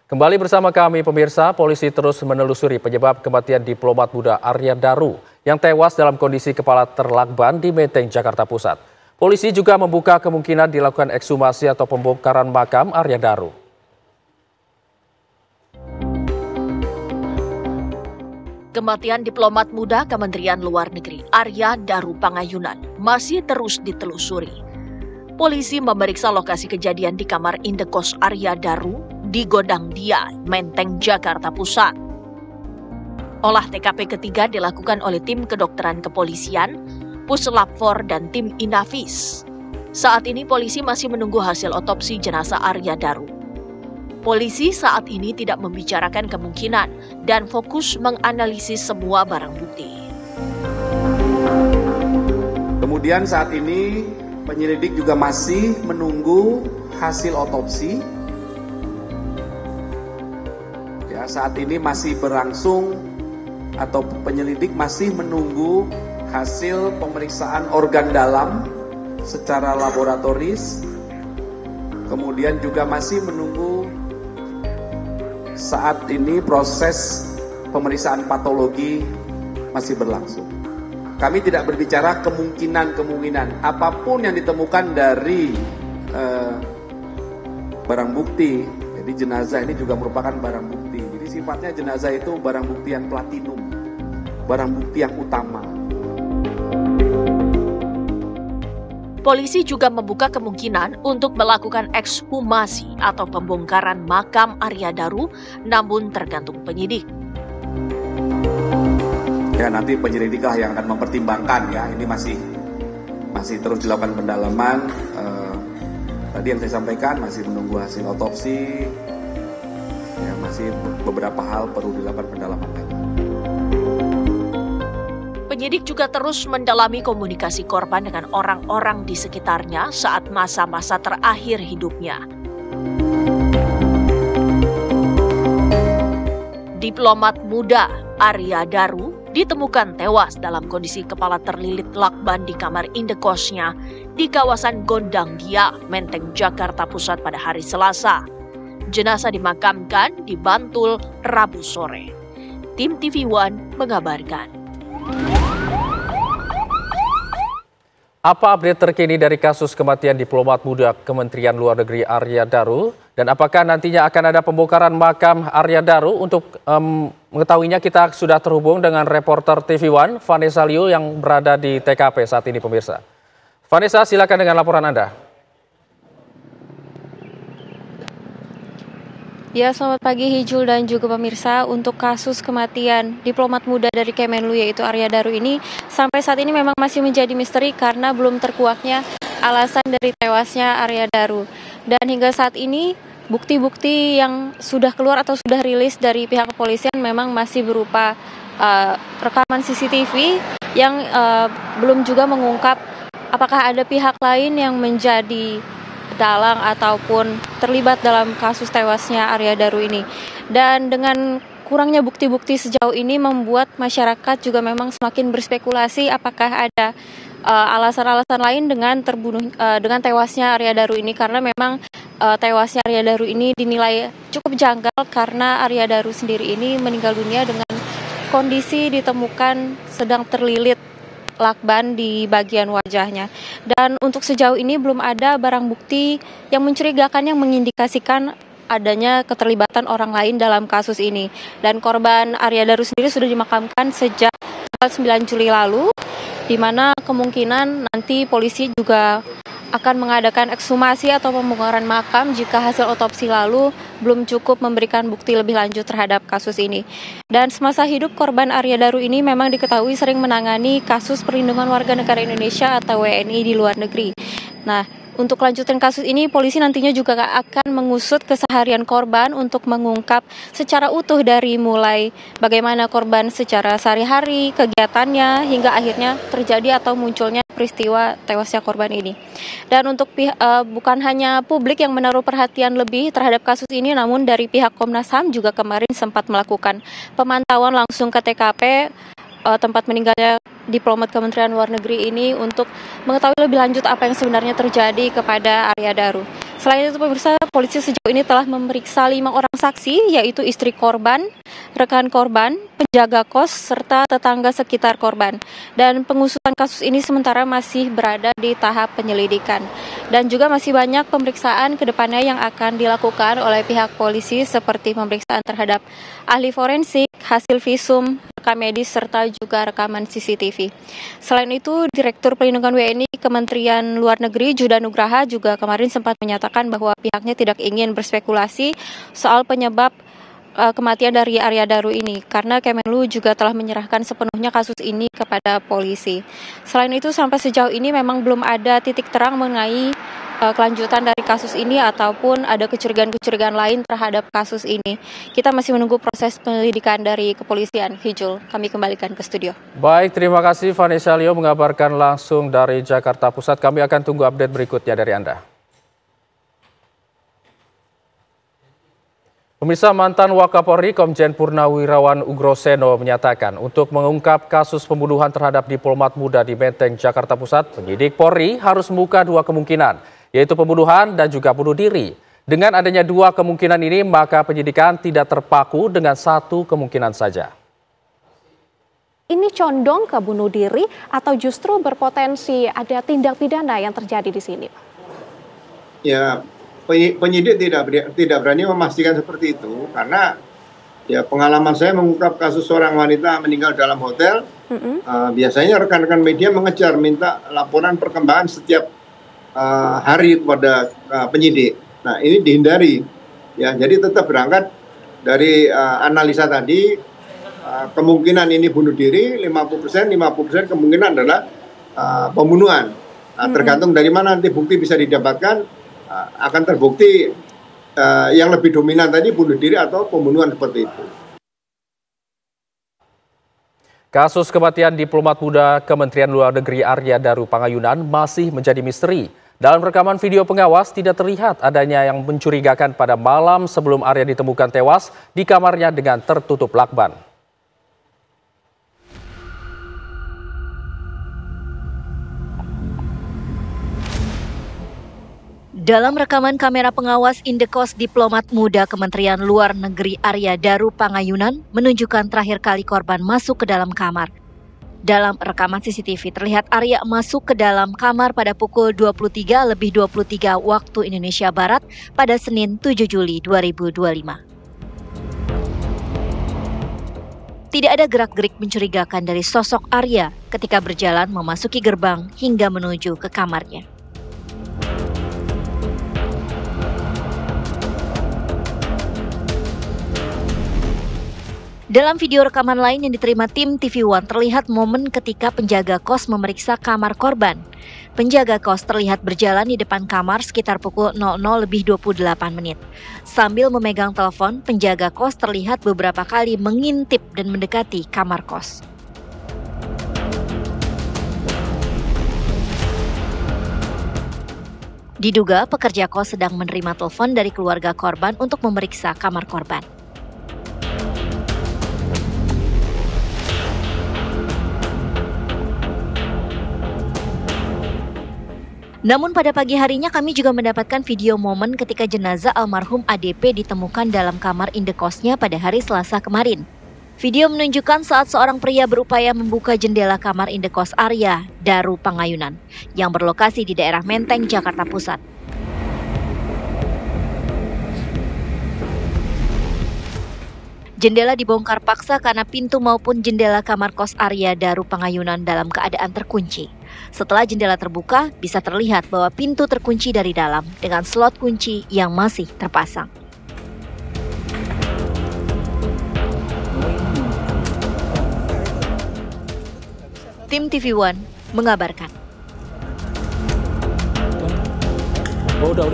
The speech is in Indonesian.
Kembali bersama kami pemirsa, polisi terus menelusuri penyebab kematian diplomat muda Arya Daru yang tewas dalam kondisi kepala terlakban di Menteng, Jakarta Pusat. Polisi juga membuka kemungkinan dilakukan ekshumasi atau pembongkaran makam Arya Daru. Kematian diplomat muda Kementerian Luar Negeri Arya Daru Pangayunan masih terus ditelusuri. Polisi memeriksa lokasi kejadian di kamar indekos Arya Daru di Gondang Dia, Menteng, Jakarta Pusat. Olah TKP ketiga dilakukan oleh tim kedokteran kepolisian, Puslap 4 dan tim Inavis. Saat ini polisi masih menunggu hasil otopsi jenazah Arya Daru. Polisi saat ini tidak membicarakan kemungkinan dan fokus menganalisis semua barang bukti. Kemudian saat ini penyelidik juga masih menunggu hasil otopsi. Ya, saat ini masih berlangsung atau penyelidik masih menunggu hasil pemeriksaan organ dalam secara laboratoris. Kemudian juga masih menunggu saat ini proses pemeriksaan patologi masih berlangsung. Kami tidak berbicara kemungkinan apapun yang ditemukan dari barang bukti. Jadi jenazah ini juga merupakan barang bukti. Jadi sifatnya jenazah itu barang bukti yang platinum, barang bukti yang utama. Polisi juga membuka kemungkinan untuk melakukan ekshumasi atau pembongkaran makam Arya Daru, namun tergantung penyidik. Ya, nanti penyelidiklah yang akan mempertimbangkan ya. Ini masih terus dilakukan pendalaman. Tadi yang saya sampaikan masih menunggu hasil otopsi. Ya, masih beberapa hal perlu dilakukan pendalaman lagi. Penyidik juga terus mendalami komunikasi korban dengan orang-orang di sekitarnya saat masa-masa terakhir hidupnya. Diplomat muda Arya Daru ditemukan tewas dalam kondisi kepala terlilit lakban di kamar indekosnya di kawasan Gondang Dia, Menteng, Jakarta Pusat pada hari Selasa. Jenazah dimakamkan di Bantul Rabu sore. Tim TV One mengabarkan. Apa update terkini dari kasus kematian diplomat muda Kementerian Luar Negeri Arya Daru? Dan apakah nantinya akan ada pembongkaran makam Arya Daru? Untuk mengetahuinya kita sudah terhubung dengan reporter TV One, Vanessa Liu yang berada di TKP saat ini pemirsa. Vanessa, silakan dengan laporan Anda. Ya, selamat pagi Hijul dan juga pemirsa. Untuk kasus kematian diplomat muda dari Kemenlu yaitu Arya Daru ini sampai saat ini memang masih menjadi misteri karena belum terkuaknya alasan dari tewasnya Arya Daru. Dan hingga saat ini bukti-bukti yang sudah keluar atau sudah rilis dari pihak kepolisian memang masih berupa rekaman CCTV yang belum juga mengungkap apakah ada pihak lain yang menjadi dalang ataupun terlibat dalam kasus tewasnya Arya Daru ini. Dan dengan kurangnya bukti-bukti sejauh ini membuat masyarakat juga memang semakin berspekulasi apakah ada alasan-alasan lain dengan tewasnya Arya Daru ini, karena memang tewasnya Arya Daru ini dinilai cukup janggal karena Arya Daru sendiri ini meninggal dunia dengan kondisi ditemukan sedang terlilit lakban di bagian wajahnya. Dan untuk sejauh ini belum ada barang bukti yang mencurigakan yang mengindikasikan adanya keterlibatan orang lain dalam kasus ini. Dan korban Arya Daru sendiri sudah dimakamkan sejak tanggal 9 Juli lalu, di mana kemungkinan nanti polisi juga akan mengadakan ekshumasi atau pembongkaran makam jika hasil otopsi lalu belum cukup memberikan bukti lebih lanjut terhadap kasus ini. Dan semasa hidup korban Arya Daru ini memang diketahui sering menangani kasus perlindungan warga negara Indonesia atau WNI di luar negeri. Nah, untuk lanjutan kasus ini, polisi nantinya juga akan mengusut keseharian korban untuk mengungkap secara utuh dari mulai bagaimana korban secara sehari-hari, kegiatannya, hingga akhirnya terjadi atau munculnya peristiwa tewasnya korban ini. Dan untuk bukan hanya publik yang menaruh perhatian lebih terhadap kasus ini, namun dari pihak Komnas HAM juga kemarin sempat melakukan pemantauan langsung ke TKP tempat meninggalnya diplomat Kementerian Luar Negeri ini untuk mengetahui lebih lanjut apa yang sebenarnya terjadi kepada Arya Daru. Selain itu pemirsa, polisi sejauh ini telah memeriksa 5 orang saksi, yaitu istri korban, rekan korban, penjaga kos, serta tetangga sekitar korban. Dan pengusutan kasus ini sementara masih berada di tahap penyelidikan. Dan juga masih banyak pemeriksaan ke depannya yang akan dilakukan oleh pihak polisi seperti pemeriksaan terhadap ahli forensik, hasil visum, rekam medis, serta juga rekaman CCTV. Selain itu, Direktur Pelindungan WNI Kementerian Luar Negeri Judah Nugraha juga kemarin sempat menyatakan bahwa pihaknya tidak ingin berspekulasi soal penyebab kematian dari Arya Daru ini, karena Kemenlu juga telah menyerahkan sepenuhnya kasus ini kepada polisi. Selain itu, sampai sejauh ini memang belum ada titik terang mengenai kelanjutan dari kasus ini ataupun ada kecurigaan-kecurigaan lain terhadap kasus ini. Kita masih menunggu proses penyelidikan dari kepolisian. Hijul, kami kembalikan ke studio. Baik, terima kasih Vanessa Leo mengabarkan langsung dari Jakarta Pusat. Kami akan tunggu update berikutnya dari Anda. Pemirsa, mantan Wakapolri Komjen Purnawirawan Ugroseno menyatakan untuk mengungkap kasus pembunuhan terhadap diplomat muda di Menteng, Jakarta Pusat, penyidik Polri harus membuka 2 kemungkinan, yaitu pembunuhan dan juga bunuh diri. Dengan adanya 2 kemungkinan ini, maka penyidikan tidak terpaku dengan 1 kemungkinan saja. Ini condong ke bunuh diri atau justru berpotensi ada tindak pidana yang terjadi di sini? Ya, penyidik tidak berani memastikan seperti itu karena ya pengalaman saya mengungkap kasus seorang wanita meninggal dalam hotel. Biasanya rekan-rekan media mengejar minta laporan perkembangan setiap hari kepada penyidik. Nah, ini dihindari ya, jadi tetap berangkat dari analisa tadi, kemungkinan ini bunuh diri 50%, 50% kemungkinan adalah pembunuhan. Tergantung dari mana nanti bukti bisa didapatkan, akan terbukti yang lebih dominan tadi bunuh diri atau pembunuhan seperti itu. Kasus kematian diplomat muda Kementerian Luar Negeri Arya Daru Pangayunan masih menjadi misteri. Dalam rekaman video pengawas tidak terlihat adanya yang mencurigakan pada malam sebelum Arya ditemukan tewas di kamarnya dengan tertutup lakban. Dalam rekaman kamera pengawas Indekos diplomat muda Kementerian Luar Negeri Arya Daru Pangayunan menunjukkan terakhir kali korban masuk ke dalam kamar. Dalam rekaman CCTV terlihat Arya masuk ke dalam kamar pada pukul 23:23 waktu Indonesia Barat pada Senin 7 Juli 2025. Tidak ada gerak-gerik mencurigakan dari sosok Arya ketika berjalan memasuki gerbang hingga menuju ke kamarnya. Dalam video rekaman lain yang diterima tim TV One terlihat momen ketika penjaga kos memeriksa kamar korban. Penjaga kos terlihat berjalan di depan kamar sekitar pukul 00:28. Sambil memegang telepon, penjaga kos terlihat beberapa kali mengintip dan mendekati kamar kos. Diduga pekerja kos sedang menerima telepon dari keluarga korban untuk memeriksa kamar korban. Namun pada pagi harinya kami juga mendapatkan video momen ketika jenazah almarhum ADP ditemukan dalam kamar indekosnya pada hari Selasa kemarin. Video menunjukkan saat seorang pria berupaya membuka jendela kamar indekos Arya Daru Pangayunan yang berlokasi di daerah Menteng, Jakarta Pusat. Jendela dibongkar paksa karena pintu maupun jendela kamar kos Arya Daru Pangayunan dalam keadaan terkunci. Setelah jendela terbuka, bisa terlihat bahwa pintu terkunci dari dalam dengan slot kunci yang masih terpasang. Tim TV One mengabarkan. Udah.